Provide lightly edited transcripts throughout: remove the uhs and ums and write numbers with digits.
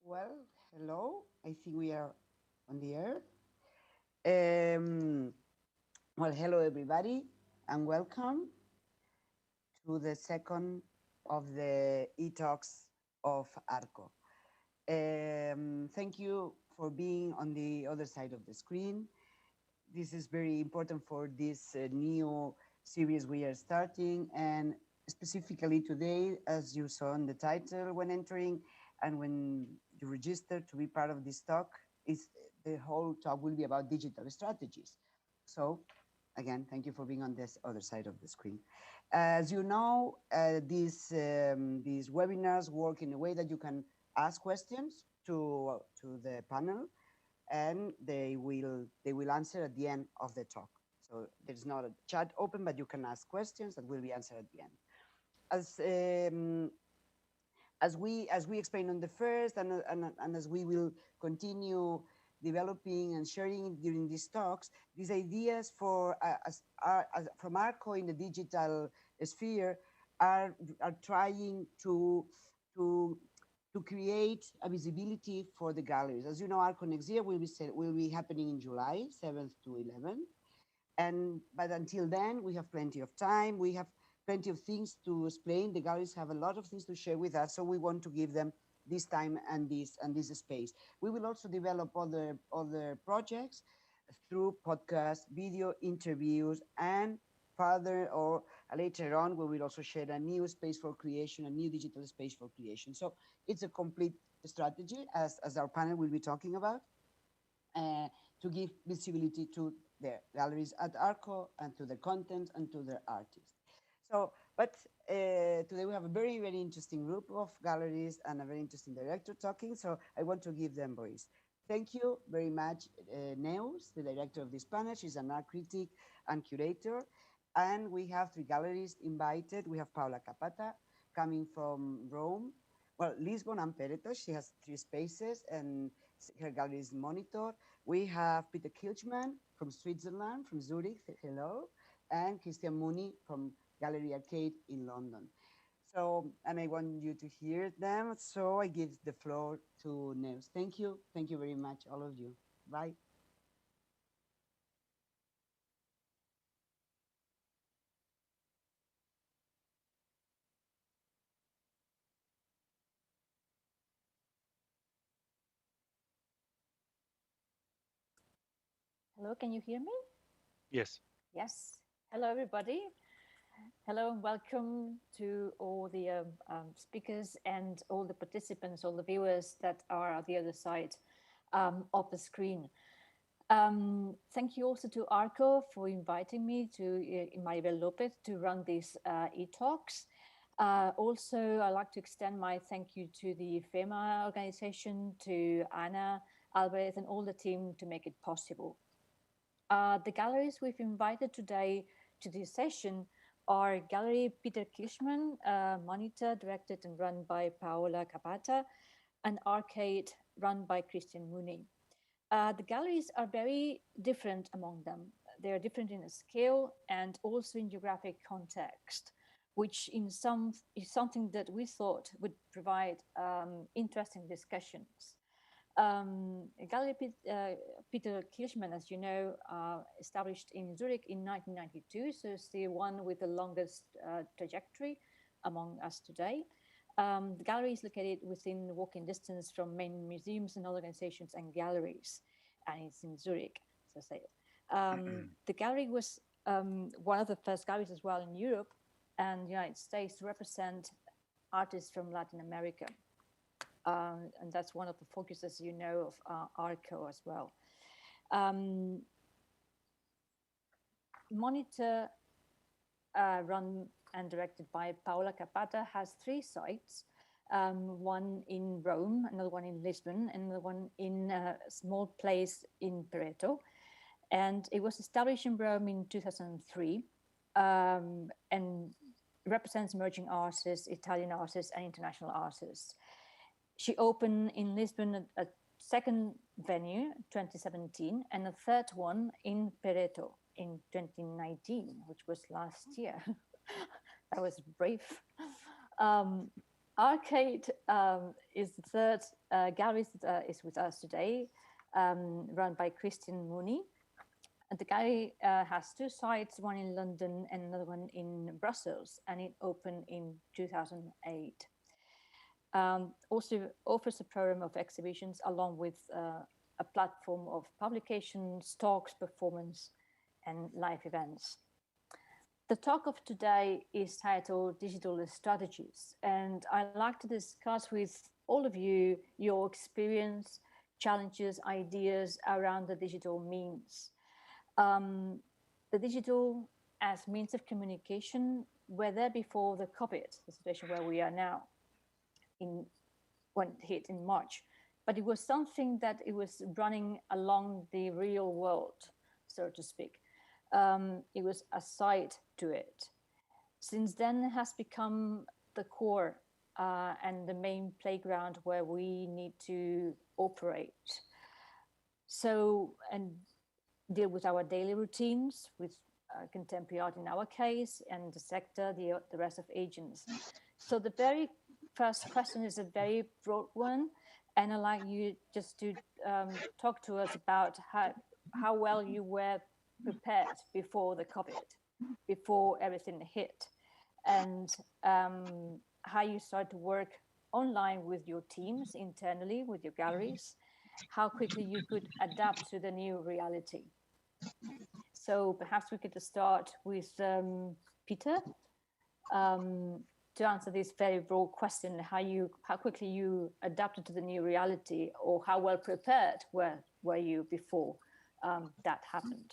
Well, hello. I think we are on the air. Um, well, hello everybody, and welcome to the second of the e-talks of Arco. Thank you for being on the other side of the screen. This is very important for this new series we are starting, and specifically today, as you saw in the title when entering, and when you register to be part of this talk, is the whole talk will be about digital strategies. So, again, thank you for being on this other side of the screen. As you know, these webinars work in a way that you can ask questions to the panel, and they will answer at the end of the talk. So there's not a chat open, but you can ask questions that will be answered at the end. As as we explained on the first, and as we will continue developing and sharing during these talks, these ideas for from Arco in the digital sphere are trying to to create a visibility for the galleries. As you know, Arco next year will be happening in July 7th to 11th. And but until then, we have plenty of time. We have plenty of things to explain. The galleries have a lot of things to share with us, so we want to give them this time and this space. We will also develop other projects through podcast, video interviews, and further or later on, we will also share a new space for creation, a new digital space for creation. So it's a complete strategy, as our panel will be talking about, to give visibility to the galleries at Arco and to the content and to their artists. So, but today we have a very, very interesting group of galleries and a very interesting director talking. So I want to give them voice. Thank you very much, Neus, the director of this panel. She's an art critic and curator. And we have three galleries invited. We have Paola Capata coming from Rome, well, Lisbon and Pereto. She has three spaces, and her gallery is Monitor. We have Peter Kilchmann from Switzerland, from Zurich. Hello. And Christian Mooney from Gallery Arcade in London. So, and I want you to hear them. So I give the floor to Neus. Thank you. Thank you very much, all of you. Bye. Hello, can you hear me? Yes. Yes. Hello, everybody. Hello and welcome to all the speakers and all the participants, all the viewers that are at the other side of the screen. Thank you also to Arco for inviting me to Maribel Lopez to run these e-talks. Also, I'd like to extend my thank you to the FEMA organization, to Anna, Albert, and all the team to make it possible. The galleries we've invited today to this session are Gallery Peter Kilchmann, Monitor, directed and run by Paola Capata, and Arcade, run by Christian Mooney. The galleries are very different among them. They are different in scale and also in geographic context, which is something that we thought would provide interesting discussions. Gallery Peter Kilchmann, as you know, established in Zurich in 1992, so it's the one with the longest trajectory among us today. The gallery is located within walking distance from main museums and organizations and galleries, and it's in Zurich, as I said. The gallery was one of the first galleries as well in Europe and the United States to represent artists from Latin America. And that's one of the focuses, you know, of Arco as well. Monitor, run and directed by Paola Capata, has three sites, one in Rome, another one in Lisbon, and another one in a small place in Pereto. And it was established in Rome in 2003 and represents emerging artists, Italian artists, and international artists. She opened in Lisbon a second venue, 2017, and a third one in Pereto in 2019, which was last year. That was brave. Arcade is the third gallery that is with us today, run by Mooney. And the gallery has two sites, one in London and another one in Brussels, and it opened in 2008. Also offers a program of exhibitions along with a platform of publications, talks, performance, and live events. The talk of today is titled Digital Strategies, and I'd like to discuss with all of you your experience, challenges, ideas around the digital means. The digital as means of communication were there before the COVID, the situation where we are now, when it hit in March, but it was something that it was running along the real world, so to speak. It was a side to it. Since then, it has become the core and the main playground where we need to operate. So, and deal with our daily routines, with contemporary art in our case, and the sector, the rest of agents. So the very first question is a very broad one, and I'd like you just to talk to us about how well you were prepared before the COVID, before everything hit, and how you started to work online with your teams internally, with your galleries, how quickly you could adapt to the new reality. So perhaps we could start with Peter to answer this very broad question, how quickly you adapted to the new reality, or how well prepared were you before that happened?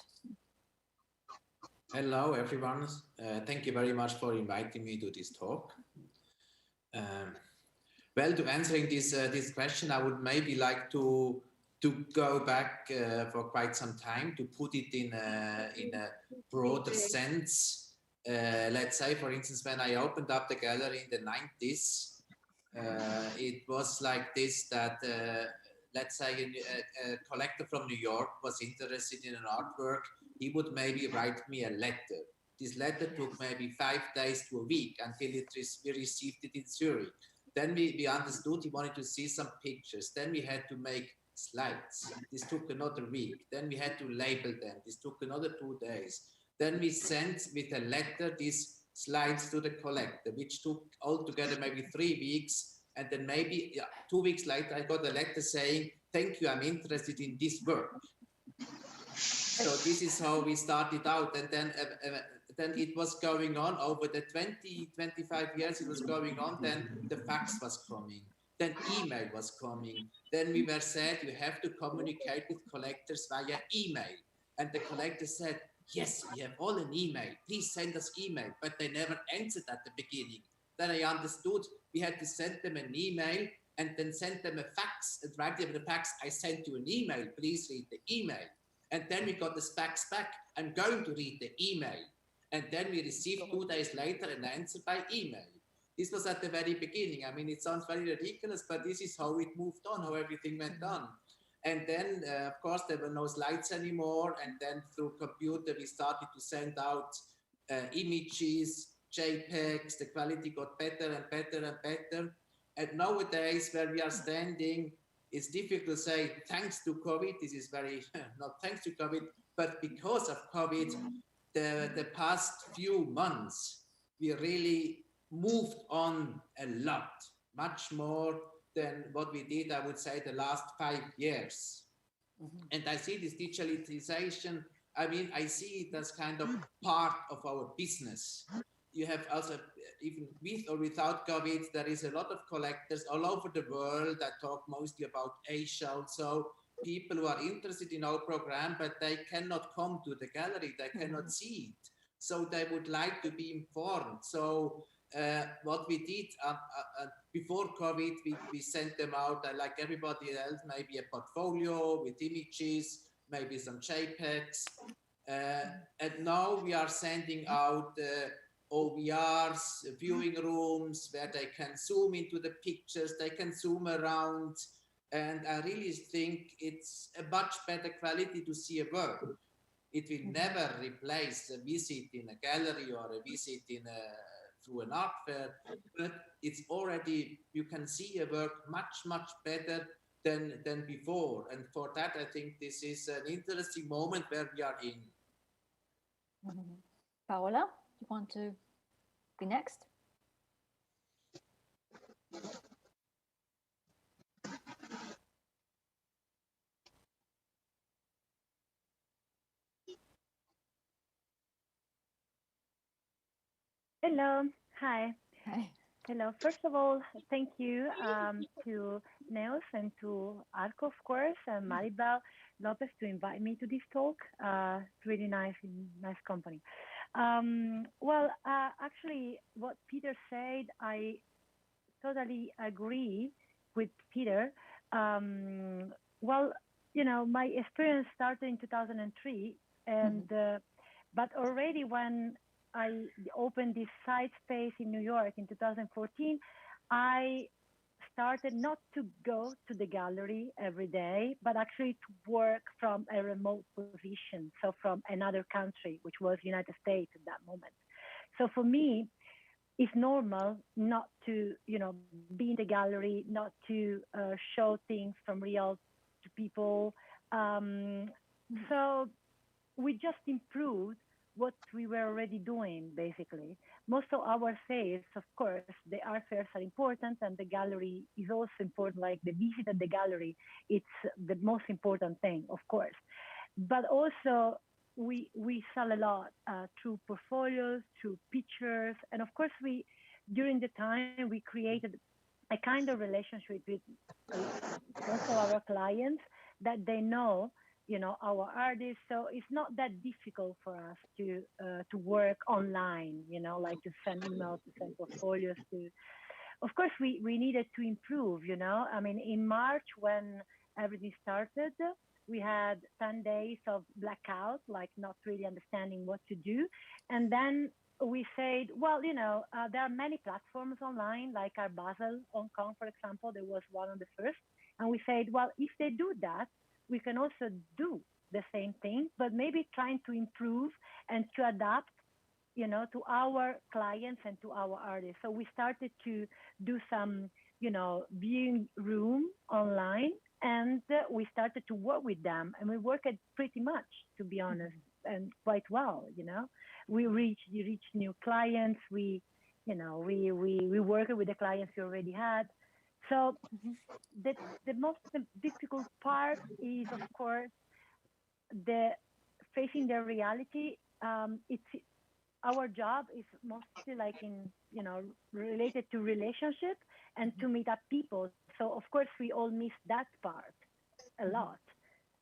Hello, everyone. Thank you very much for inviting me to this talk. Well, to answering this question, I would maybe like to go back for quite some time to put it in a broader sense. Let's say, for instance, when I opened up the gallery in the 90s, it was like this, that let's say a collector from New York was interested in an artwork. He would maybe write me a letter. This letter took maybe 5 days to a week until we received it in Zurich. Then we understood he wanted to see some pictures. Then we had to make slides. This took another week. Then we had to label them. This took another 2 days. Then we sent with a letter these slides to the collector, which took altogether maybe 3 weeks. And then maybe 2 weeks later, I got a letter saying, "Thank you, I'm interested in this work." So this is how we started out. And then it was going on over the 20, 25 years it was going on. Then the fax was coming. Then email was coming. Then we were said, you have to communicate with collectors via email. And the collector said, "Yes, we have all an email. Please send us email." But they never answered at the beginning. Then I understood we had to send them an email and then send them a fax. And right in the fax, "I sent you an email. Please read the email." And then we got the fax back. "I'm going to read the email." And then we received 2 days later an answer by email. This was at the very beginning. I mean, it sounds very ridiculous, but this is how it moved on, how everything went on. And then, of course, there were no slides anymore. And then through computer, we started to send out images, JPEGs. The quality got better and better and better. And nowadays, where we are standing, it's difficult to say thanks to COVID. This is very, not thanks to COVID, but because of COVID, the past few months, we really moved on a lot, much more than what we did, I would say, the last 5 years. Mm-hmm. And I see this digitalization, I mean, I see it as kind of part of our business. You have also, even with or without COVID, there is a lot of collectors all over the world that talk mostly about Asia. Also, people who are interested in our program, but they cannot come to the gallery, they cannot see it. So they would like to be informed. So what we did before COVID, we sent them out, like everybody else, maybe a portfolio with images, maybe some JPEGs. And now we are sending out OVRs, viewing rooms, where they can zoom into the pictures, they can zoom around. And I really think it's a much better quality to see a work. It will never replace a visit in a gallery or a visit in a through an art fair, but it's already, you can see a work much better than before. And for that, I think this is an interesting moment where we are in. Paola, you want to be next? Hello. Hi. Hi. Hello. First of all, thank you to Neus and to Arco, of course, and Maribel Lopez to invite me to this talk. It's really nice company. Actually, what Peter said, I totally agree with Peter. My experience started in 2003, and but already when I opened this site space in New York in 2014, I started not to go to the gallery every day, but actually to work from a remote position. So from another country, which was United States at that moment. So for me, it's normal not to, be in the gallery, not to show things from real to people. So we just improved what we were already doing, basically. Most of our sales, of course, the art fairs are important, and the gallery is also important, like the visit at the gallery, it's the most important thing, of course. But also, we sell a lot through portfolios, through pictures, and of course, during the time, we created a kind of relationship with most of our clients that they know, our artists. So it's not that difficult for us to work online, like to send emails, to send portfolios. Of course, we needed to improve, I mean, in March when everything started, we had 10 days of blackout, like not really understanding what to do. And then we said, well, there are many platforms online, like Art Basel, Hong Kong, for example, there was one of the first. And we said, well, if they do that, we can also do the same thing, but maybe trying to improve and to adapt, to our clients and to our artists. So we started to do some, viewing room online, and we started to work with them, and we worked pretty much, to be honest, and quite well. We reached new clients. We worked with the clients we already had. So the most difficult part is, of course, facing the reality. It's our job is mostly like related to relationship and to meet up people. So of course we all miss that part a lot.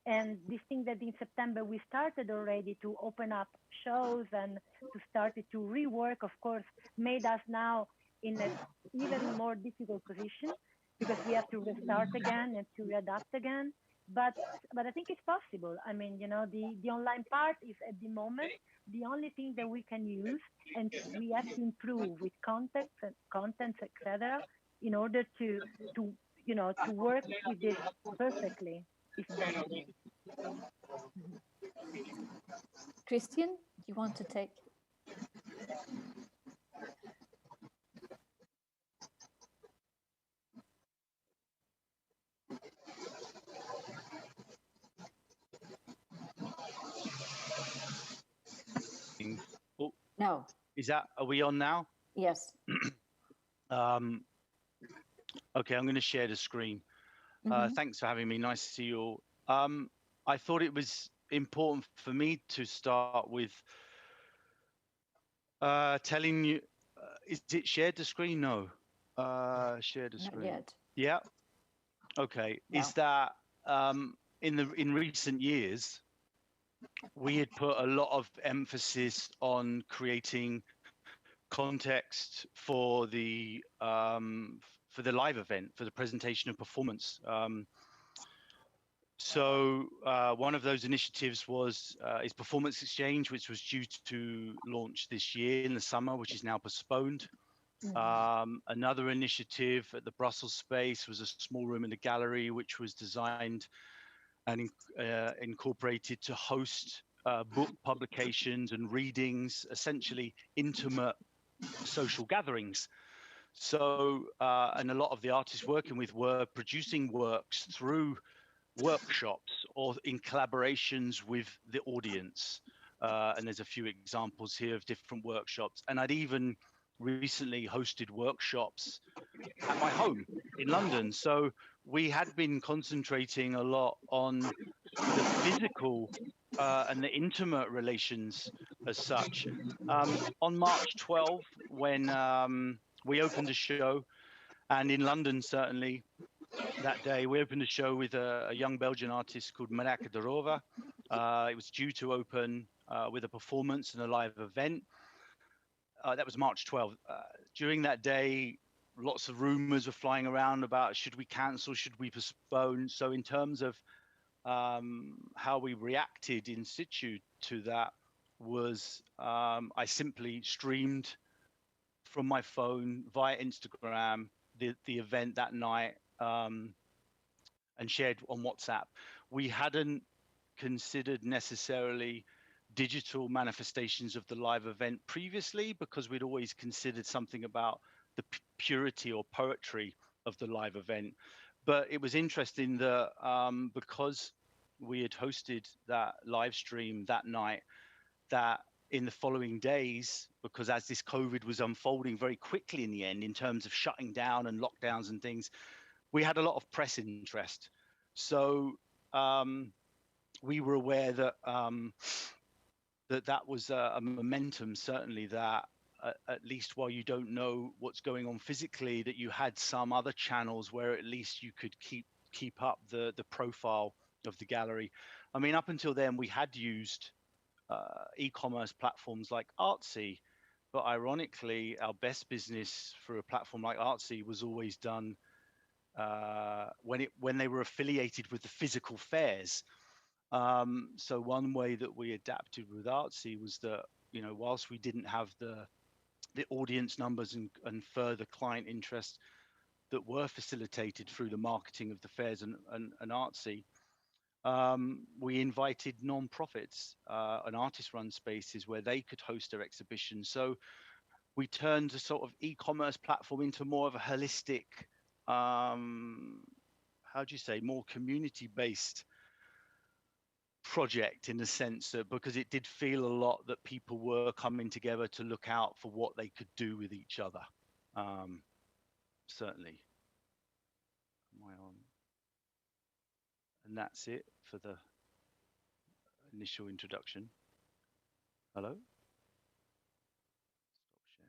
And this thing that in September we started already to open up shows and to start to rework, of course, made us now in an even more difficult position, because we have to restart again and to adapt again. But I think it's possible. I mean, the online part is at the moment the only thing that we can use, and we have to improve with contents, etc., in order to work with this perfectly, if possible. Christian, you want to take? Oh, No. are we on now? Yes. Okay, I'm going to share the screen. Thanks for having me. Nice to see you all. I thought it was important for me to start with telling you, is it shared the screen? No. Share the screen. Not yet. Yeah. Okay. No. Is that in recent years, we had put a lot of emphasis on creating context for the live event, for the presentation and performance. So one of those initiatives is Performance Exchange, which was due to launch this year in the summer, which is now postponed. Another initiative at the Brussels space was a small room in the gallery, which was designed and incorporated to host book publications and readings, essentially intimate social gatherings. So, and a lot of the artists working with were producing works through workshops or in collaborations with the audience. And there's a few examples here of different workshops. And I'd even recently hosted workshops at my home in London. So we had been concentrating a lot on the physical and the intimate relations as such. On March 12th, when we opened a show, and in London certainly that day, we opened a show with a young Belgian artist called Marijke de Roover. It was due to open with a performance and a live event. That was March 12th. During that day, lots of rumors were flying around about should we cancel, should we postpone. So in terms of how we reacted in situ to that was I simply streamed from my phone via Instagram the event that night and shared on WhatsApp. We hadn't considered necessarily digital manifestations of the live event previously because we'd always considered something about the purity or poetry of the live event. But it was interesting that because we had hosted that live stream that night, that in the following days, because as this COVID was unfolding very quickly in the end in terms of shutting down and lockdowns and things, we had a lot of press interest. So we were aware that that was a momentum, certainly, that at least while you don't know what's going on physically, that you had some other channels where at least you could keep up the profile of the gallery. I mean, up until then, we had used e-commerce platforms like Artsy, but ironically, our best business for a platform like Artsy was always done when they were affiliated with the physical fairs. So one way that we adapted with Artsy was that, you know, whilst we didn't have the audience numbers and further client interest that were facilitated through the marketing of the fairs and Artsy, we invited non-profits and artist-run spaces where they could host their exhibitions. So we turned a sort of e-commerce platform into more of a holistic, how do you say, more community-based project, in the sense that because it did feel a lot that people were coming together to look out for what they could do with each other. Certainly. Am I on? And that's it for the initial introduction. Hello? Stop share.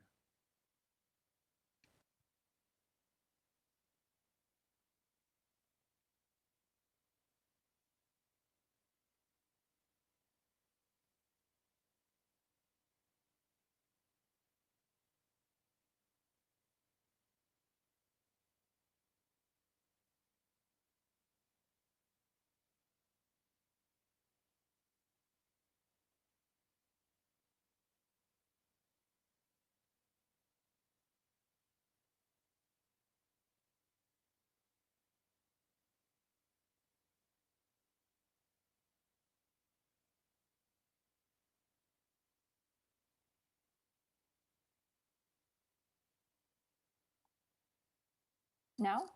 Now,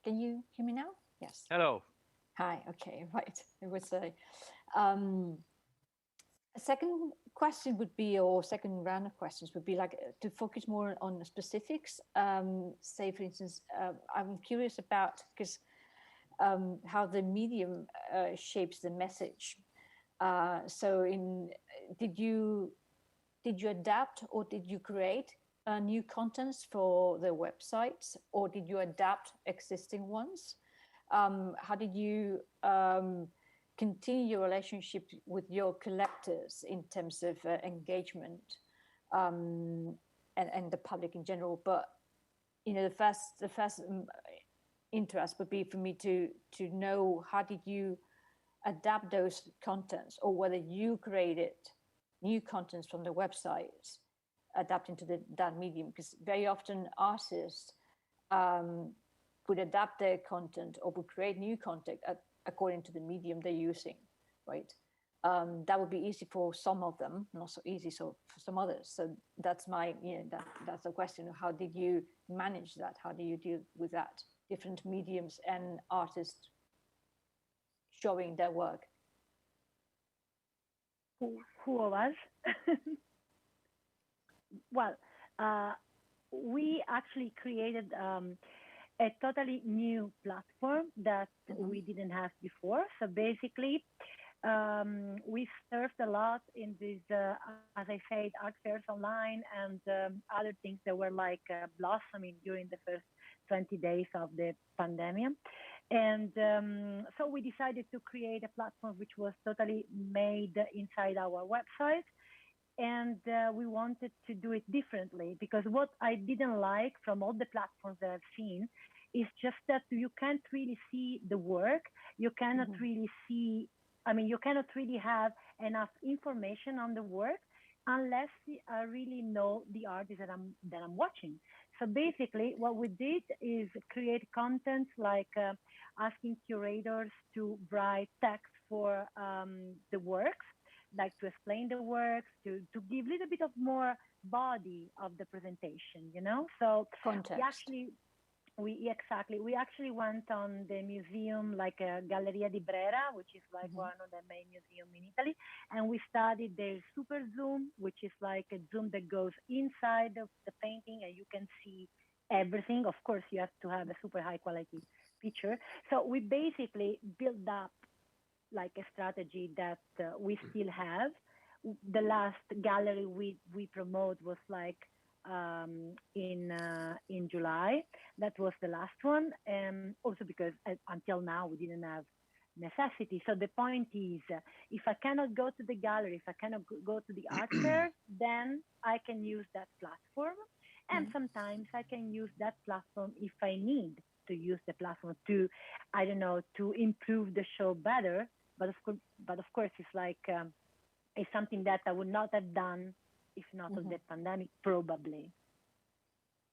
can you hear me now? Yes. Hello. Hi. Okay. Right. It was a second question would be, or second round of questions would be like to focus more on the specifics. Say, for instance, I'm curious about because how the medium shapes the message. So, did you adapt or did you create new contents for the websites, or did you adapt existing ones? How did you continue your relationship with your collectors in terms of engagement and the public in general? But you know, the first interest would be for me to know, how did you adapt those contents, or whether you created new contents from the websites adapting to that medium? Because very often artists would adapt their content or would create new content according to the medium they're using, right? that would be easy for some of them, not so easy so for some others. So that's my, that's the question. How did you manage that? How do you deal with that? Different mediums and artists showing their work. Who of us? Well, we actually created a totally new platform that we didn't have before. So basically, we served a lot in these, as I said, art fairs online and other things that were like blossoming during the first 20 days of the pandemic. And so we decided to create a platform which was totally made inside our website. And we wanted to do it differently, because what I didn't like from all the platforms that I've seen is just that you can't really see the work. You cannot really see, you cannot really have enough information on the work unless I really know the artist that I'm watching. So basically what we did is create content like asking curators to write text for the works, like to explain the works, to give a little bit of more body of the presentation, So context. We actually went on the museum, like Galleria di Brera, which is like one of the main museums in Italy. And we studied the super zoom, which is like a zoom that goes inside of the painting and you can see everything. Of course, you have to have a super high quality picture. So we basically built up like a strategy that we still have. The last gallery we promote was like in July. That was the last one, and also because until now we didn't have necessity. So the point is, if I cannot go to the gallery, if I cannot go to the art fair, then I can use that platform. And sometimes I can use that platform if I need to use the platform to, I don't know, to improve the show better. But of course, it's like it's something that I would not have done if not of the pandemic, probably.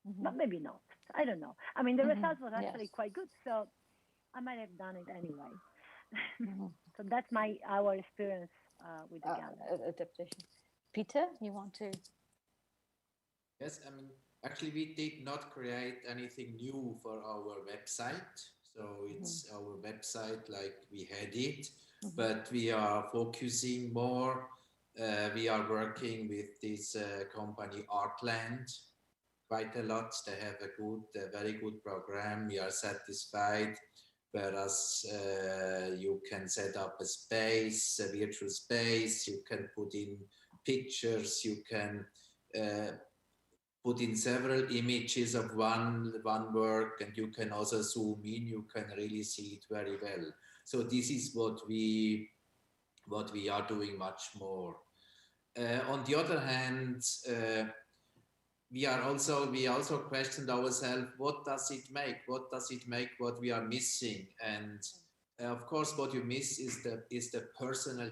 But maybe not. I don't know. The result was actually quite good, so I might have done it anyway. So that's our experience with the gallery. Adaptation. Peter, you want to? Yes, actually we did not create anything new for our website. So it's our website like we had it, but we are focusing more. We are working with this company Artland quite a lot. They have a very good program. We are satisfied. Whereas you can set up a space, a virtual space. You can put in pictures. You can put in several images of one work, and you can also zoom in. You can really see it very well. So this is what we are doing much more. On the other hand, we also questioned ourselves, what does it make? What does it make what we are missing? And of course, what you miss is the personal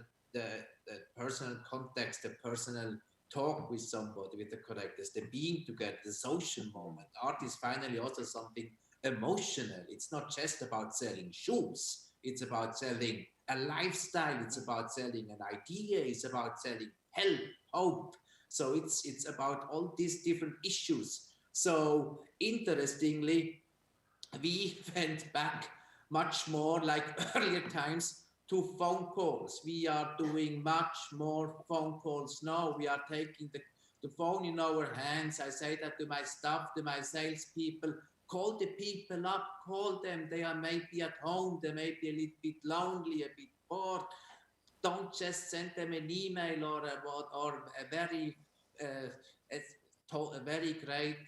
context, the personal talk with somebody, with the collectors, the being together, the social moment. Art is finally also something emotional. It's not just about selling shoes. It's about selling a lifestyle. It's about selling an idea. It's about selling help, hope. So it's about all these different issues. So interestingly, we went back much more like earlier times to phone calls. We are doing much more phone calls now. We are taking the phone in our hands. I say that to my staff, to my salespeople, call the people up, call them. They are maybe at home. They may be a little bit lonely, a bit bored. Don't just send them an email or a very great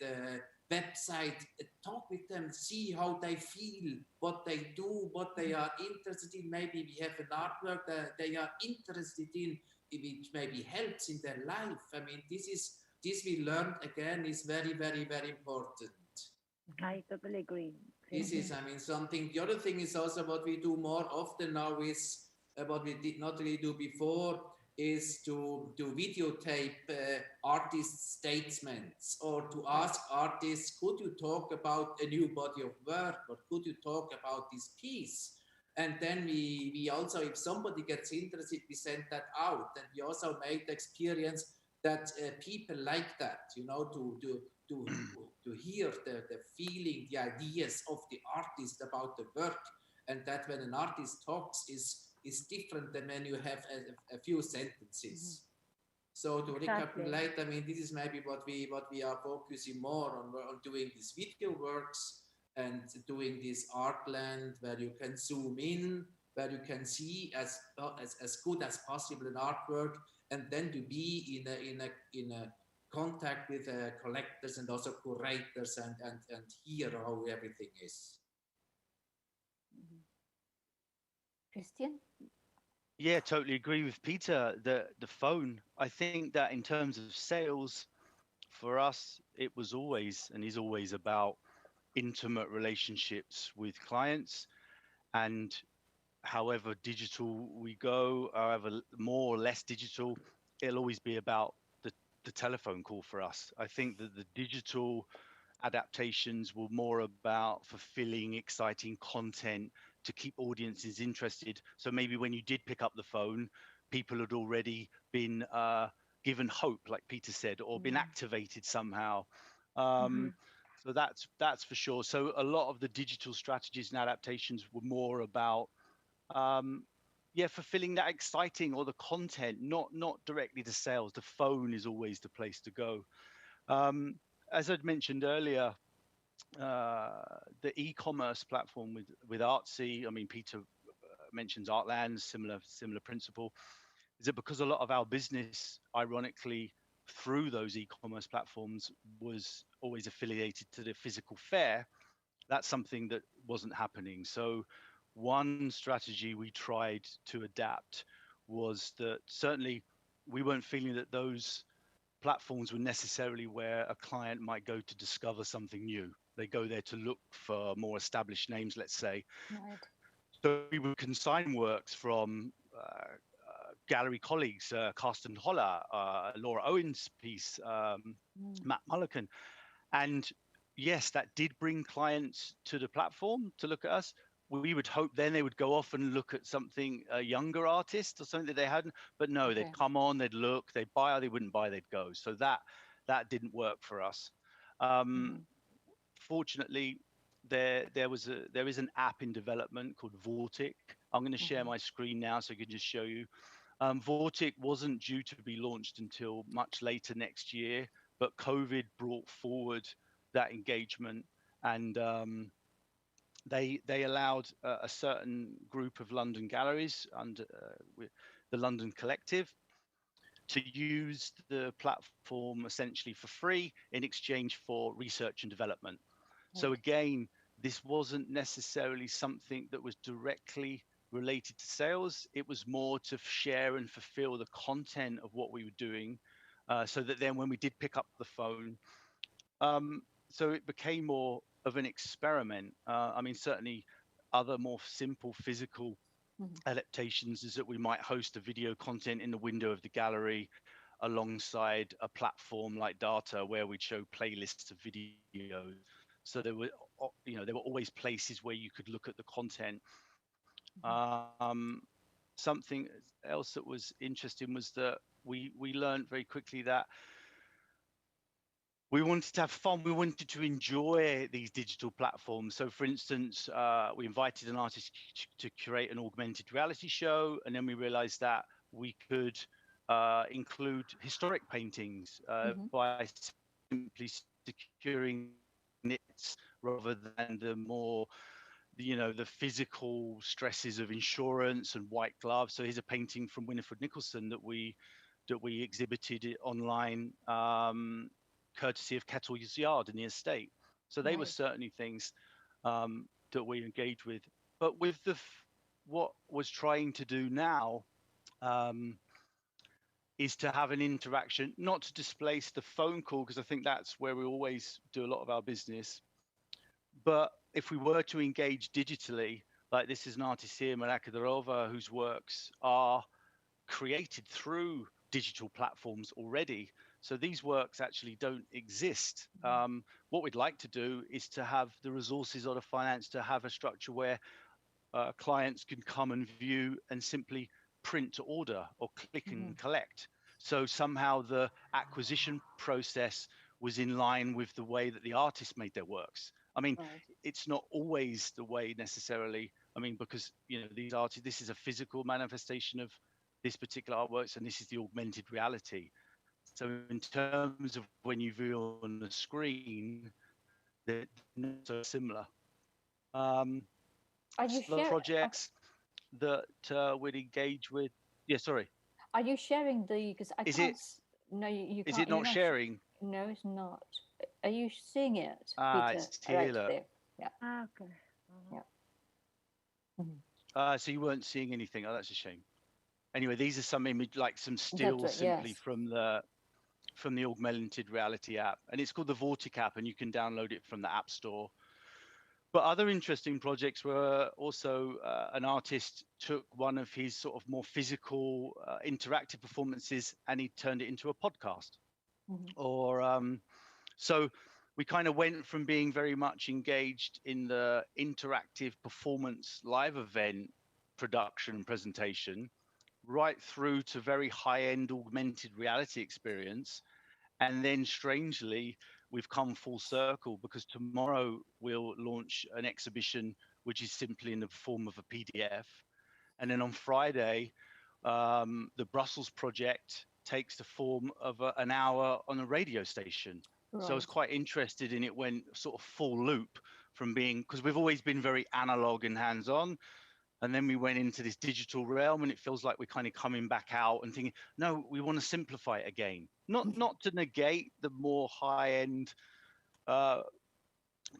website. Talk with them, see how they feel, what they do, what they are interested in. Maybe we have an artwork that they are interested in, which maybe helps in their life. This we learned again is very, very, very important. I totally agree. This is, something. The other thing is also what we do more often now is what we did not really do before is to videotape artist statements, or to ask artists, could you talk about a new body of work, or could you talk about this piece? And then we also, if somebody gets interested, we send that out. And we also made the experience that people like that, you know, to hear the feeling, the ideas of the artist about the work, and that when an artist talks is different than when you have a few sentences. So to recapitulate, I mean, this is maybe what we are focusing more on doing these video works and doing this artland where you can zoom in, where you can see as good as possible an artwork, and then to be in a contact with collectors and also curators and hear how everything is. Christian? Yeah, totally agree with Peter. The phone, I think that in terms of sales, for us, it was always and is always about intimate relationships with clients. And however digital we go, however more or less digital, it'll always be about the telephone call for us. I think that the digital adaptations were more about fulfilling exciting content to keep audiences interested. So maybe when you did pick up the phone, people had already been given hope, like Peter said, or been activated somehow. So that's for sure. So a lot of the digital strategies and adaptations were more about fulfilling that exciting or the content, not directly the sales. The phone is always the place to go. As I'd mentioned earlier, the e-commerce platform with Artsy, I mean, Peter mentions Artland, similar principle, is that because a lot of our business, ironically, through those e-commerce platforms was always affiliated to the physical fair, that's something that wasn't happening. So one strategy we tried to adapt was that certainly we weren't feeling that those platforms were necessarily where a client might go to discover something new. They go there to look for more established names, let's say. Right. So we would consign works from gallery colleagues, Carsten Holler, Laura Owen's piece, Matt Mullican. And yes, that did bring clients to the platform to look at us. We would hope then they would go off and look at something, a younger artist or something that they hadn't, but no, they'd come on, they'd look, they'd buy, or they wouldn't buy, they'd go. So that didn't work for us. Fortunately, there is an app in development called Vortic. I'm going to share my screen now so I can just show you. Vortic wasn't due to be launched until much later next year, but COVID brought forward that engagement, and they allowed a certain group of London galleries under the London Collective to use the platform essentially for free in exchange for research and development. So again, this wasn't necessarily something that was directly related to sales. It was more to share and fulfill the content of what we were doing, so that then when we did pick up the phone, so it became more of an experiment. I mean, certainly other more simple physical adaptations is that we might host a video content in the window of the gallery alongside a platform like Data, where we'd show playlists of videos. So there were always places where you could look at the content. Something else that was interesting was that we learned very quickly that we wanted to have fun. We wanted to enjoy these digital platforms. So for instance, we invited an artist to curate an augmented reality show. And then we realized that we could include historic paintings by simply securing it rather than the more, the physical stresses of insurance and white gloves. So here's a painting from Winifred Nicholson that we exhibited it online, courtesy of Kettle's Yard in the estate. So they were certainly things that we engaged with. But with what was trying to do now is to have an interaction, not to displace the phone call, because I think that's where we always do a lot of our business. But if we were to engage digitally, like this is an artist here, Marijke de Roover, whose works are created through digital platforms already. So these works actually don't exist. What we'd like to do is to have the resources or the finance to have a structure where clients can come and view and simply print to order or click and collect. So somehow the acquisition process was in line with the way that the artists made their works. I mean, it's not always the way necessarily. I mean, because these artists, this is a physical manifestation of this particular artworks, and this is the augmented reality. So in terms of when you view on the screen, they're not so similar. Are you the projects that we'd engage with? Yeah, sorry. Are you sharing the? Because I can't. No, you can't. Is it not sharing? No, it's not. Are you seeing it, Peter? It's right there. Yeah. Okay. Yeah. So you weren't seeing anything. Oh, that's a shame. Anyway, these are some image, like some stills simply from the augmented reality app, and it's called the Vortic app, and you can download it from the App Store. But other interesting projects were also an artist took one of his sort of more physical, interactive performances, and he turned it into a podcast. Or so we kind of went from being very much engaged in the interactive performance live event production and presentation, right through to very high-end augmented reality experience. And then strangely, we've come full circle, because tomorrow we'll launch an exhibition which is simply in the form of a PDF. And then on Friday, the Brussels project takes the form of an hour on a radio station. So I was quite interested in it, went sort of full loop from being, because we've always been very analog and hands-on. And then we went into this digital realm, and it feels like we're kind of coming back out and thinking, no, we want to simplify it again. Not to negate the more high-end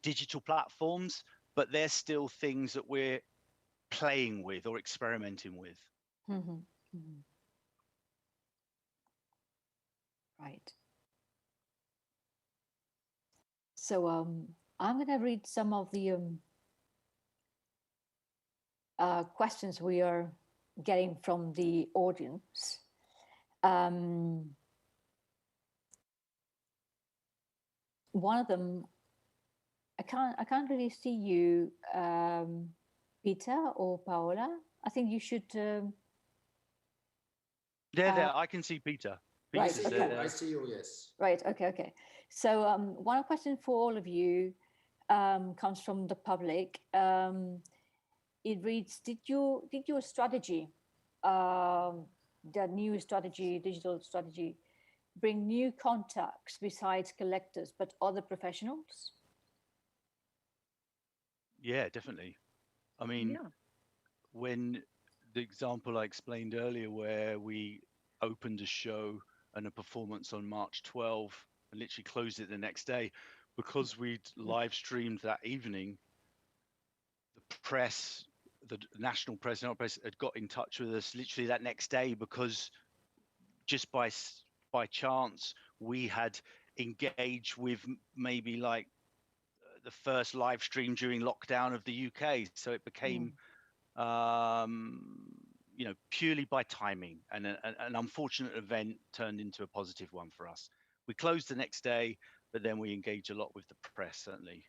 digital platforms, but they're still things that we're playing with or experimenting with. Right. So I'm going to read some of the questions we are getting from the audience. One of them, I can't really see you, Peter or Paola. I think you should. There. I can see Peter. Right. Okay. I see you. Yes. Right. Okay. So one question for all of you comes from the public. It reads: Did your strategy, the new strategy, digital strategy, bring new contacts besides collectors, but other professionals? Yeah, definitely. I mean, when the example I explained earlier, where we opened a show and a performance on March 12 and literally closed it the next day, because we'd live streamed that evening, the press, the national press, had got in touch with us literally that next day, because just by chance we had engaged with maybe like the first live stream during lockdown of the UK. So it became purely by timing, and an unfortunate event turned into a positive one for us. We closed the next day, but then we engaged a lot with the press, certainly.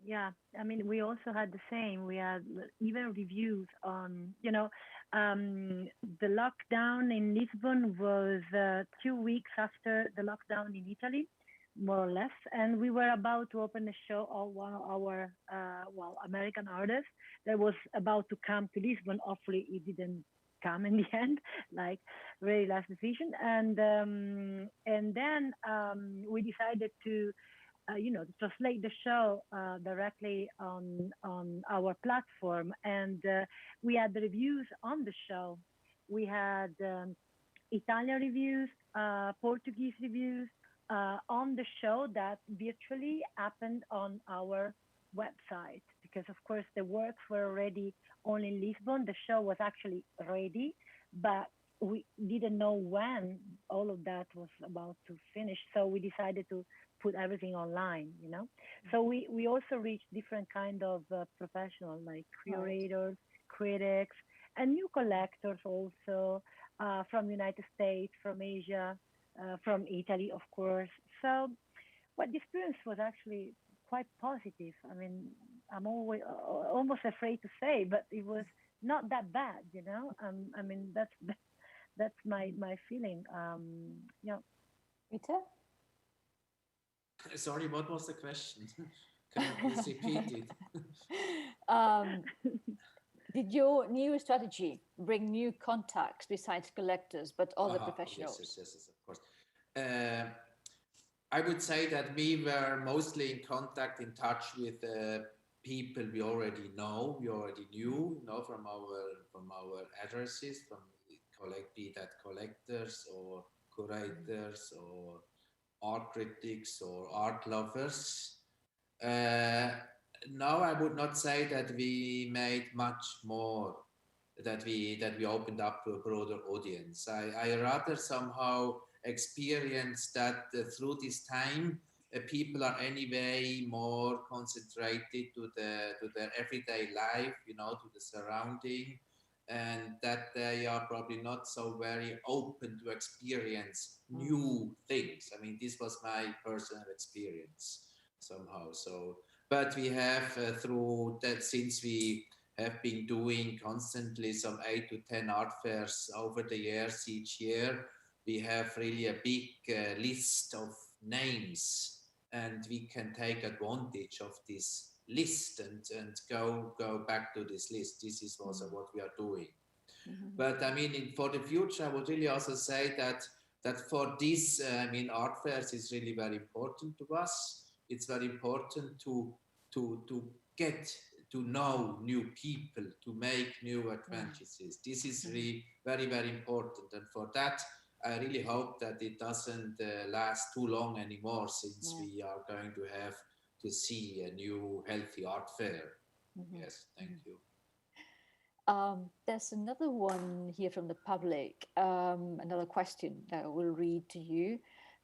Yeah, I mean, we also had the same. We had even reviews on, the lockdown in Lisbon was 2 weeks after the lockdown in Italy, more or less. And we were about to open a show of one of our, American artists that was about to come to Lisbon. Hopefully it didn't come in the end, like very last decision. And then we decided to, translate the show directly on our platform. And we had the reviews on the show. We had Italian reviews, Portuguese reviews on the show that virtually happened on our website, because of course the works were already only in Lisbon. The show was actually ready, but we didn't know when all of that was about to finish. So we decided to put everything online, So we also reached different kind of professionals, like curators, critics, and new collectors also from United States, from Asia, from Italy, of course. So, the experience was actually quite positive. I mean, I'm always almost afraid to say, but it was not that bad, you know. I mean, that's my feeling. Yeah. Peter? Sorry, what was the question? Can you please repeat it? Did your new strategy bring new contacts besides collectors, but other professionals? Yes, of course. I would say that we were mostly in contact, in touch with people we already know, we already knew, from our addresses, be that collectors or curators or art critics or art lovers. Now I would not say that we made much more, that we opened up to a broader audience. I rather somehow experience that through this time, people are anyway more concentrated to their everyday life, to the surrounding, and that they are probably not so very open to experience new things. I mean, this was my personal experience somehow. So, but we have through that, since we have been doing constantly some 8 to 10 art fairs over the years each year, we have really a big list of names, and we can take advantage of this list and go back to this list. This is also what we are doing. But I mean, for the future, I would really also say that for this, art fairs is really very important to us. It's very important to get to know new people, to make new advantages. This is really very, very important. And for that, I really hope that it doesn't last too long anymore, since we are going to have to see a new healthy art fair. Yes, thank you. There's another one here from the public, another question that I will read to you.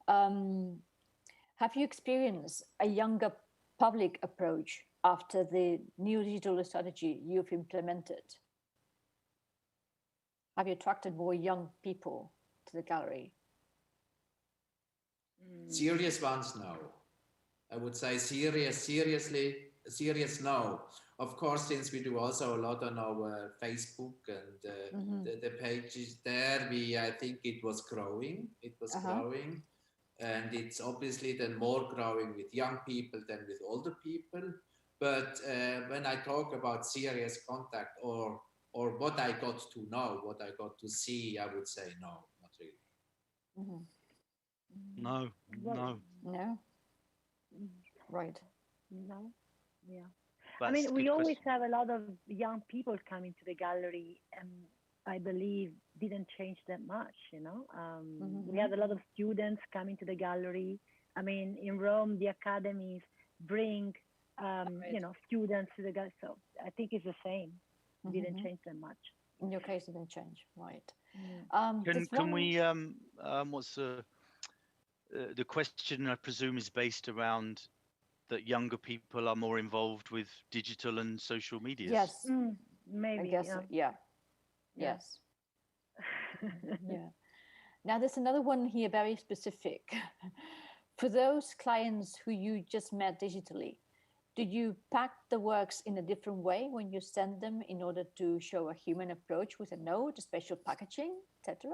Have you experienced a younger public approach after the new digital strategy you've implemented? Have you attracted more young people to the gallery? Serious ones, no. I would say serious no. Of course, since we do also a lot on our Facebook and the pages there, I think it was growing. It was growing. And it's obviously then more growing with young people than with older people. But when I talk about serious contact or what I got to know, what I got to see, I would say no, not really. No. No? Right. No. Yeah. That's I mean, we always question. have a lot of young people coming to the gallery, and I believe didn't change that much, We have a lot of students coming to the gallery. I mean, in Rome, the academies bring, students to the gallery. So I think it's the same. Didn't change that much. In your case, it didn't change, right? Can we? What's the question? I presume is based around that younger people are more involved with digital and social media. Yes, maybe. I guess so. Yeah. Yes. Yeah. Now there's another one here, very specific. For those clients who you just met digitally, do you pack the works in a different way when you send them in order to show a human approach with a note, a special packaging, etc.?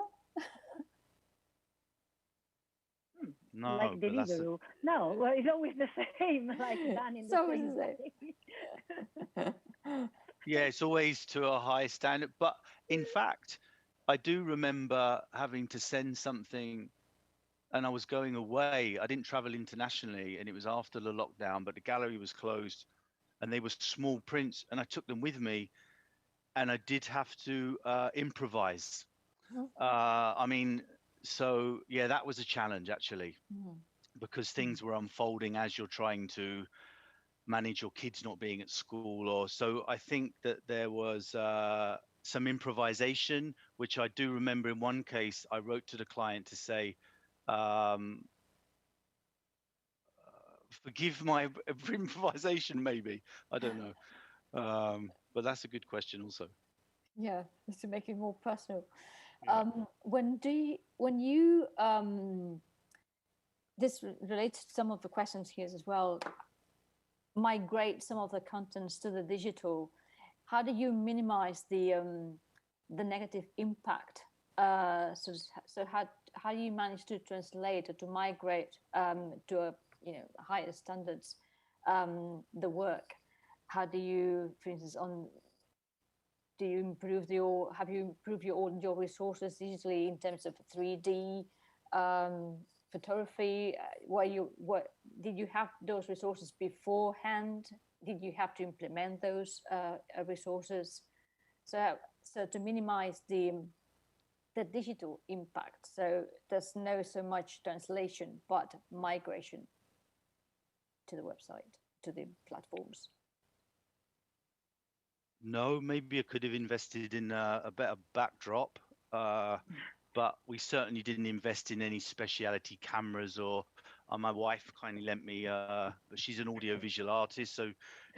No, like Deliveroo. No, well, it's always the same, like done in the same way. Yeah, it's always to a high standard. But in fact, I do remember having to send something, and I was going away. I didn't travel internationally, and it was after the lockdown, but the gallery was closed, and they were small prints, and I took them with me, and I did have to improvise. So yeah, that was a challenge actually, because things were unfolding as you're trying to manage your kids not being at school, or so. I think that there was some improvisation, which I do remember. In one case, I wrote to the client to say, forgive my improvisation, maybe, I don't know, but that's a good question also. Yeah, just to make it more personal. Yeah. When you this relates to some of the questions here as well. migrate some of the contents to the digital, how do you minimize the negative impact? So how do you manage to translate or to migrate to a higher standards the work? How do you, for instance, have you improved your resources digitally in terms of 3D photography? What did you have those resources beforehand? Did you have to implement those resources? So to minimize the digital impact, so there's no so much translation but migration to the website, to the platforms. No, maybe I could have invested in a better backdrop, but we certainly didn't invest in any speciality cameras. Or my wife kindly lent me, but she's an audiovisual artist, so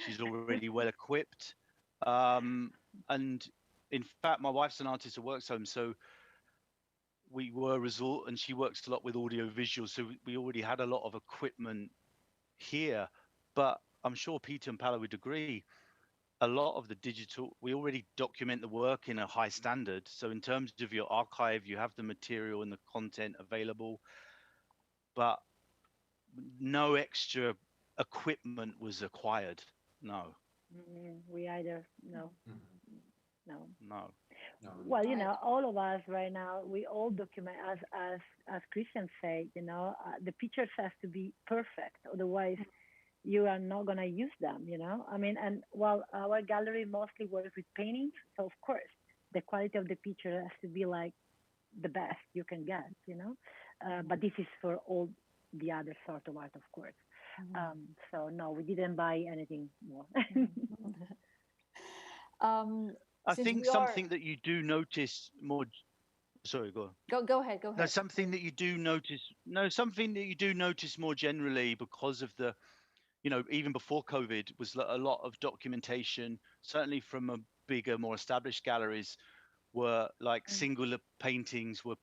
she's already well equipped. And in fact, my wife's an artist at works home, so we were resort, and she works a lot with audiovisual, so we already had a lot of equipment here. But I'm sure Peter and Paola would agree, a lot of the digital, we already document the work in a high standard. So in terms of your archive, you have the material and the content available, but no extra equipment was acquired. No. We either no. Well, all of us right now, we all document, as Christians say, the pictures has to be perfect, otherwise you are not going to use them, I mean, and while our gallery mostly works with paintings, so of course the quality of the picture has to be like the best you can get, but this is for all the other sort of art, of course. So no, we didn't buy anything more. I think something that you do notice more. Sorry, go on. Go ahead. No, something that you do notice more generally, because of the, even before COVID, was a lot of documentation, certainly from a bigger, more established galleries, were like singular paintings were,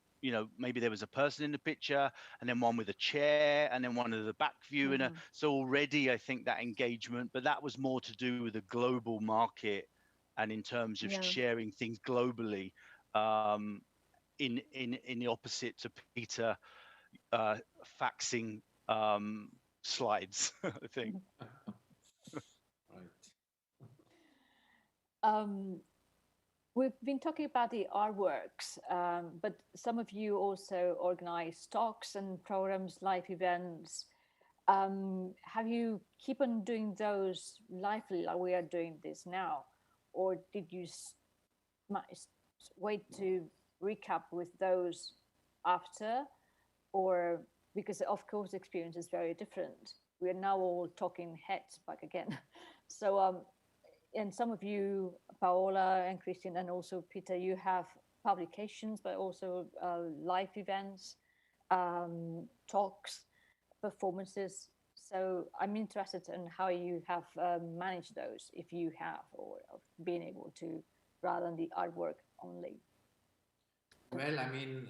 maybe there was a person in the picture and then one with a chair and then one of the back view. So already I think that engagement, but that was more to do with the global market and in terms of sharing things globally, in the opposite to Peter faxing slides, I think. Right. We've been talking about the artworks, but some of you also organize talks and programs, live events. Have you keep on doing those lively like we are doing this now? Or did you wait to recap with those after? Or because of course the experience is very different. We are now all talking heads back again. So and some of you, Paola and Christian, and also Peter, you have publications, but also live events, talks, performances. So I'm interested in how you have managed those, if you have, or been able to, rather than the artwork only. Well, I mean,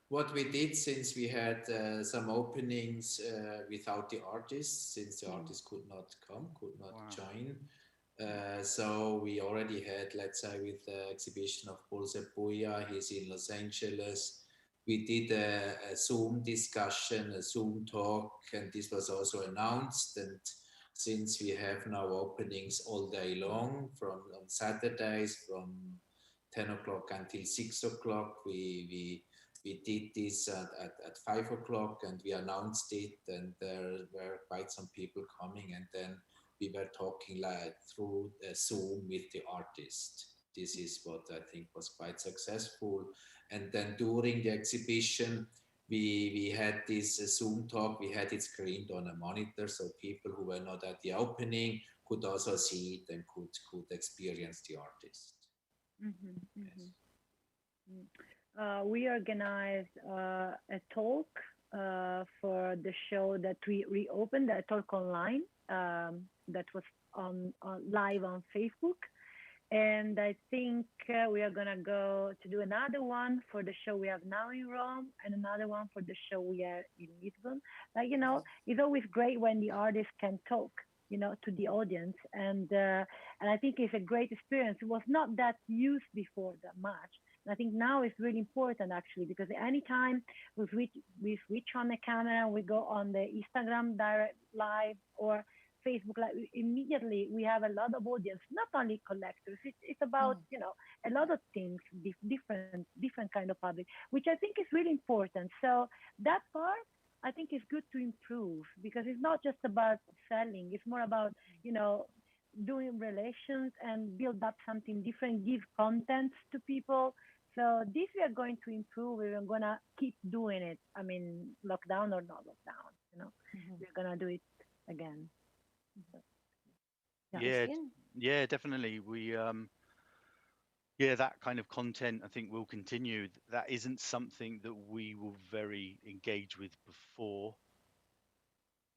what we did, since we had some openings without the artists, since the artists could not join. So we already had, let's say, with the exhibition of Paul Sepuya, he's in Los Angeles. We did a Zoom discussion, a Zoom talk, and this was also announced. And since we have now openings all day long, on Saturdays from 10 o'clock until 6 o'clock, we did this at 5 o'clock, and we announced it, and there were quite some people coming, and then we were talking like through Zoom with the artist. This is what I think was quite successful. And then during the exhibition, we had this Zoom talk. We had it screened on a monitor, so people who were not at the opening could also see it and could experience the artist. We organized a talk for the show that we reopened, a talk online that was on live on Facebook. And I think we are going to go to do another one for the show we have now in Rome, and another one for the show we are in Lisbon. Like, it's always great when the artists can talk to the audience. And I think it's a great experience. It was not that used before that much. And I think now it's really important actually, because anytime we switch on the camera, we go on the Instagram direct live or Facebook live, immediately we have a lot of audience, not only collectors. It's about, a lot of things, different kind of public, which I think is really important. So that part, I think is good to improve, because it's not just about selling. It's more about, doing relations and build up something different, give content to people. So this we are going to improve. We're going to keep doing it. I mean, lockdown or not lockdown, we're going to do it again. Yeah, definitely. We, that kind of content, I think, will continue. That isn't something that we were very engaged with before,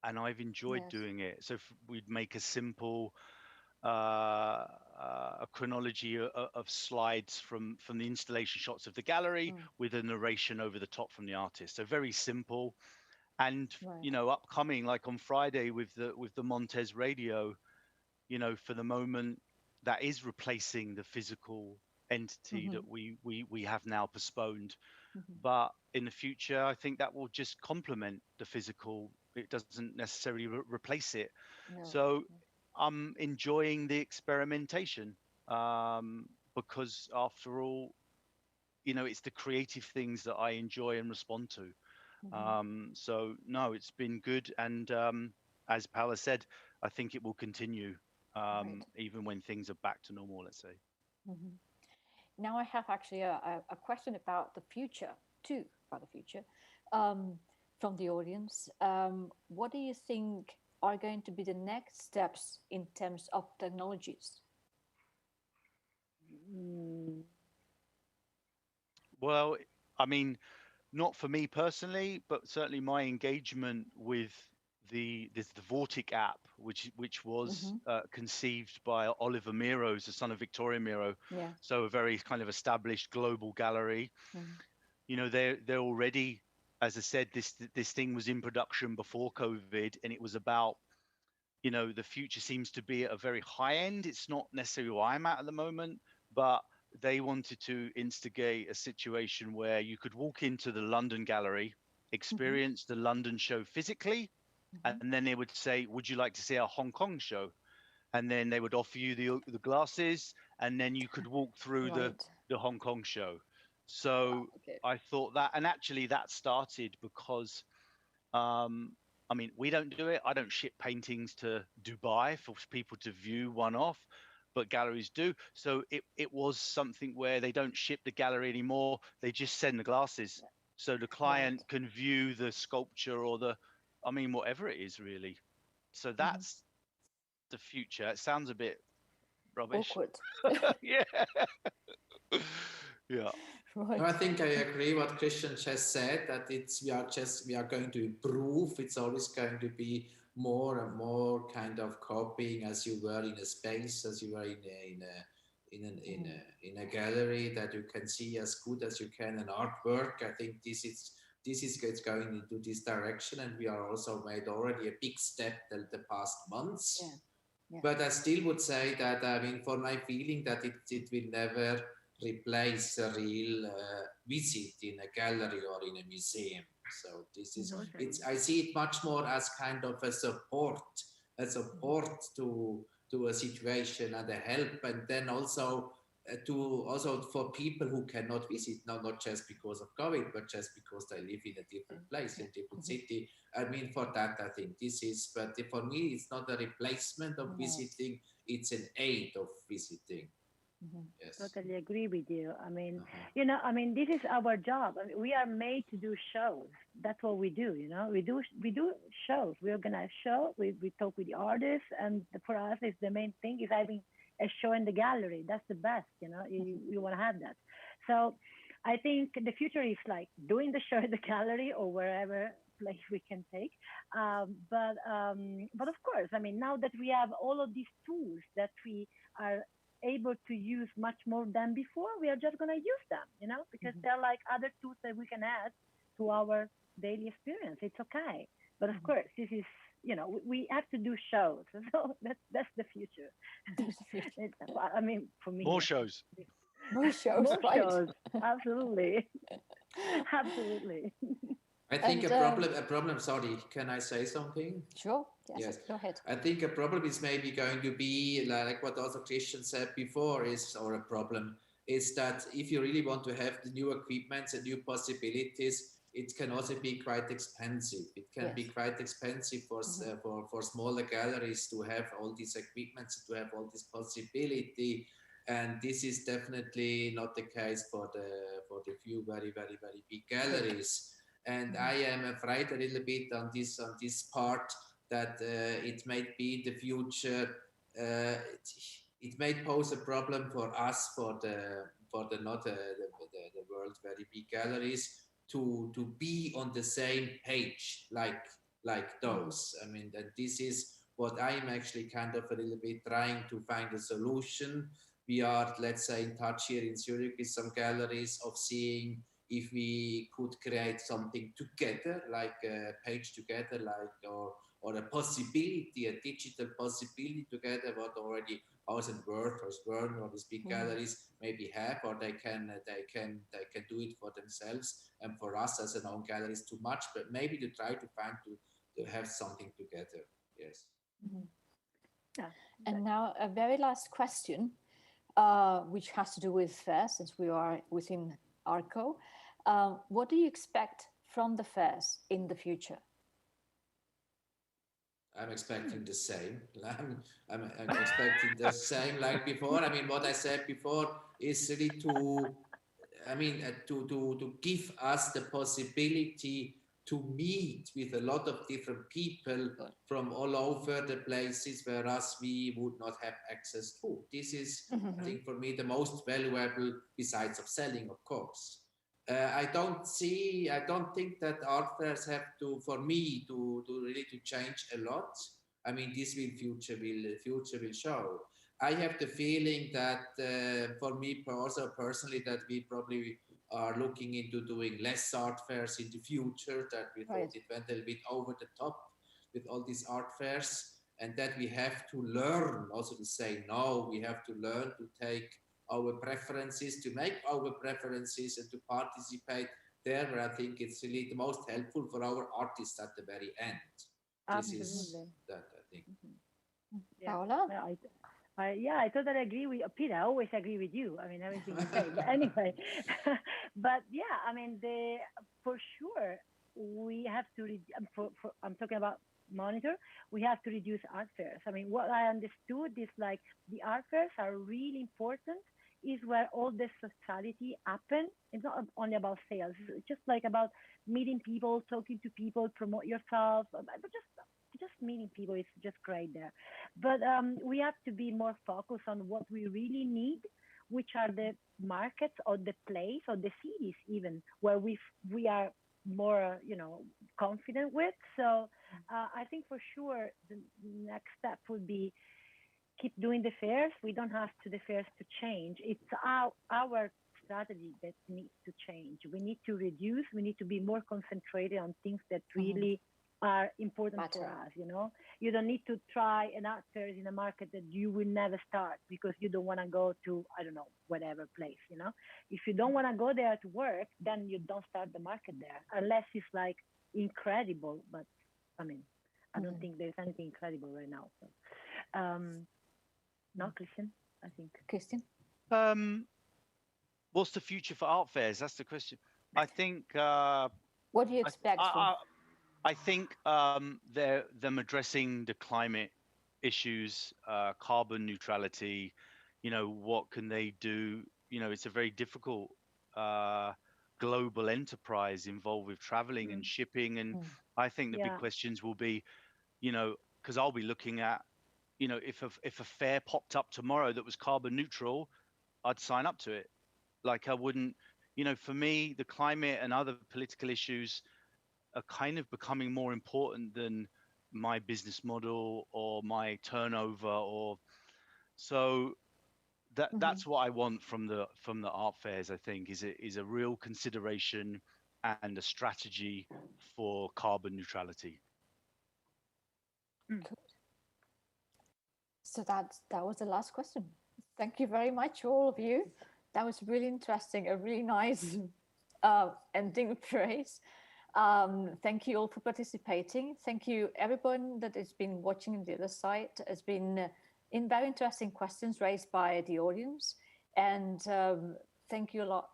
and I've enjoyed doing it. So we'd make a simple a chronology of slides from the installation shots of the gallery with a narration over the top from the artist. So very simple. And upcoming, like on Friday with the Montez radio, for the moment, that is replacing the physical entity that we have now postponed. But in the future, I think that will just complement the physical. It doesn't necessarily replace it. So I'm enjoying the experimentation, because after all, it's the creative things that I enjoy and respond to. So no, it's been good. And as Paola said, I think it will continue, even when things are back to normal, let's say. Now I have actually a question about the future, too, about the future, from the audience. What do you think are going to be the next steps in terms of technologies? Well, I mean, not for me personally, but certainly my engagement with the Vortic app, which was conceived by Oliver Miro's, the son of Victoria Miro. So a very kind of established global gallery. They're already, as I said, this thing was in production before COVID, and it was about, the future seems to be at a very high end. It's not necessarily where I'm at the moment, but they wanted to instigate a situation where you could walk into the London gallery, experience the London show physically, and then they would say, would you like to see our Hong Kong show? And then they would offer you the glasses, and then you could walk through the Hong Kong show. So I thought that, and actually that started because, I mean, we don't do it. I don't ship paintings to Dubai for people to view one-off, but galleries do. So it was something where they don't ship the gallery anymore. They just send the glasses. So the client can view the sculpture or whatever it is really. So that's the future. It sounds a bit rubbish. Awkward. Yeah. Yeah. No, I think I agree what Christian just said, that we are going to improve. It's always going to be more and more kind of copying as you were in a space, as you were in a gallery, that you can see as good as you can an artwork. I think this is going into this direction, and we are also made already a big step the past months. But I still would say that, I mean, for my feeling that it will never replace a real visit in a gallery or in a museum. So this is, I see it much more as kind of a support to a situation and a help, and then also for people who cannot visit now, not just because of COVID, but just because they live in a different place, in a different city. I mean, for that, I think this is, but for me, it's not a replacement of visiting, it's an aid of visiting. Yes. Totally agree with you. I mean, this is our job. I mean, we are made to do shows. That's what we do. We do shows. We organize shows. We talk with the artists, and for us, it's the main thing is having a show in the gallery. That's the best. You want to have that. So, I think the future is like doing the show in the gallery or wherever place we can take. But of course, I mean, now that we have all of these tools that we are able to use much more than before, we are just going to use them, because they're like other tools that we can add to our daily experience. It's okay. But of course, this is you know, we have to do shows. So that's the future. I mean, for me, More shows. More shows, more right? shows. Absolutely, absolutely. I think And, a problem, sorry, can I say something? Sure, yes, Yes. go ahead. I think a problem is maybe going to be like what also Christian said before or a problem is that if you really want to have the new equipments and new possibilities, it can also be quite expensive. It can be Yes. quite expensive for smaller galleries to have all these equipments, to have all this possibility. And this is definitely not the case for the few very, very, very big galleries. And I am afraid a little bit on this part that it might be in the future. It might pose a problem for us for the not the world very big galleries to be on the same page like those. I mean that this is what I'm actually kind of a little bit trying to find a solution. We are, let's say, in touch here in Zurich with some galleries of seeing if we could create something together, like a page together, like or a possibility, a digital possibility together, what already House and Worth or Swern or these big galleries maybe have, or they can do it for themselves. And for us as an own gallery is too much, but maybe to try to find to have something together. Yes. Yeah. And now a very last question, which has to do with fairs, since we are within Arco. What do you expect from the fairs in the future? I'm expecting the same. I'm expecting the same like before. I mean, what I said before is really to give us the possibility to meet with a lot of different people from all over the places where us we would not have access to. This is, I think, for me, the most valuable, besides of selling, of course. I don't think that art fairs have to, for me, to really to change a lot. I mean, this future will show. I have the feeling that for me also personally that we probably are looking into doing less art fairs in the future, that we thought it went a little bit over the top with all these art fairs, and that we have to learn also to say no. We have to learn to take our preferences, to make our preferences and to participate there where I think it's really the most helpful for our artists at the very end. This is that, I think. Paola? I totally agree with Peter. I always agree with you. I mean, everything you say. But anyway, but yeah, I mean, for sure, we have to, I'm talking about Monitor, we have to reduce art fairs. I mean, what I understood is like the art fairs are really important, is where all the sociality happen. It's not only about sales, it's just like about meeting people, talking to people, promote yourself, but just meeting people is just great there. But we have to be more focused on what we really need, which are the markets or the place or the cities even where we are more, confident with. So I think for sure the next step would be keep doing the fairs. We don't have the fairs to change. It's our strategy that needs to change. We need to reduce. We need to be more concentrated on things that really are important for us. You don't need to try an art fair in a market that you will never start because you don't want to go to, I don't know, whatever place. If you don't want to go there to work, then you don't start the market there unless it's like incredible. But I mean, I don't think there's anything incredible right now. So, no, Christian, I think. Christian? What's the future for art fairs? That's the question. I think. What do you expect? I think them addressing the climate issues, carbon neutrality. What can they do? It's a very difficult global enterprise involved with traveling and shipping, and I think the big questions will be, because I'll be looking at, if a fair popped up tomorrow that was carbon neutral, I'd sign up to it. Like I wouldn't, for me, the climate and other political issues are kind of becoming more important than my business model or my turnover, so that's what I want from the art fairs. I think is a real consideration and a strategy for carbon neutrality. Good. So that was the last question. Thank you very much, all of you. That was really interesting, a really nice ending phrase. Thank you all for participating. Thank you everyone that has been watching on the other side. Has been in very interesting questions raised by the audience. And thank you a lot.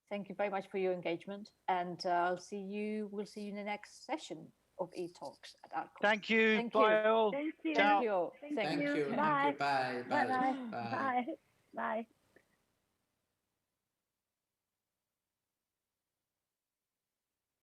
Thank you very much for your engagement. And we'll see you in the next session of eTalks at Arco. Thank you. Thank Bye you. all. Thank you. Thank you. Thank you. Thank you. Bye. Bye. Bye. Bye. Bye. Bye. Bye.